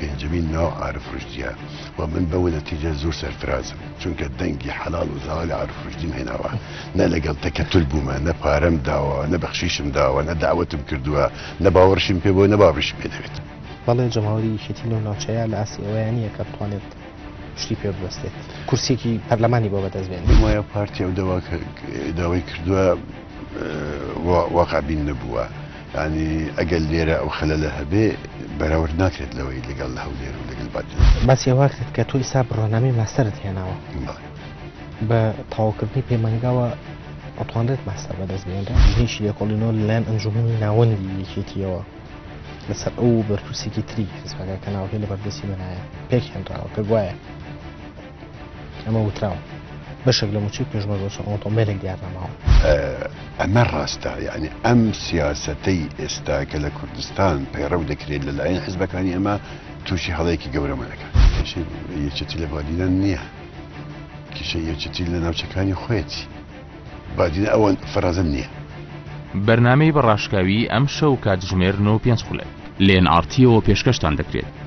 25 ناو عارف ڕشدیە و من بەو نەتیجە زۆر سەرفرازم چونکە دەنگی حەلاڵ و زاوای عارف ڕشدیم هێناوە نە لەگەڵ تەکەتل بوومە نە پارەم داوە نە بەخشیشم داوە نە داوەتم کردووە نە باوەڕشم پێ بۆ نە باوەڕشم پێ دەوێت. بەڵێ جەماوەری یەکێتی نێو ناوچەیە لە ئاسیەوەیە نییە کە بتوانێت شتی پێ بوەستێت کورسێکی پەرلەمانی بۆ بەدەستبێنێت. وایە پارتیا و داوای کردووە واقع بین نەبووە ینی ئەگەر لێرە ئەو خەلەلە هەبێ بەراورد ناکرێت لەوەی لەگەڵ لە هەولێر و لەگەڵ بات باسی ئەوە کرد کە تۆ ئیسا بڕۆنامەی ماستەرت هێناوە بە تەواوکردنی پەیمانگاوە ئەتوانرێت ماستەر بەدەستبێنرێت هیچ لێکۆڵینەوە لەلایەن ئەنجومەنی ناوەندی یەکێتیەوە لەسەر ئەو بەرپرسێکی تری خزمەکە کە ناوەکەی لە بەردەستی منایە پێک هێنراوە کە گوایە ئەمە وتراوە بەشێک لە موچی پێشمەرگۆچە ئۆتۆمبیلێک دیارناماوە. ئەمە ڕاستە یعنی ئەم سیاسەتەی ئێستا کە لە کوردستان پەیڕەو دەکرێت لەلایەن حیزبەکانی ئەمە تووشی هەڵەیەکی گەورەمانەکە یەکێتی لە بادینە نییە کیشە یەکێتی لە ناوچەکانی خۆیەتی بادینە ئەوە فەرازم نییە. بەرنامەی بەڕاشکاوی ئەم شەو کاتژمێر 9:05 لێن ئارتیەوە پێشکەشتان دەکرێت.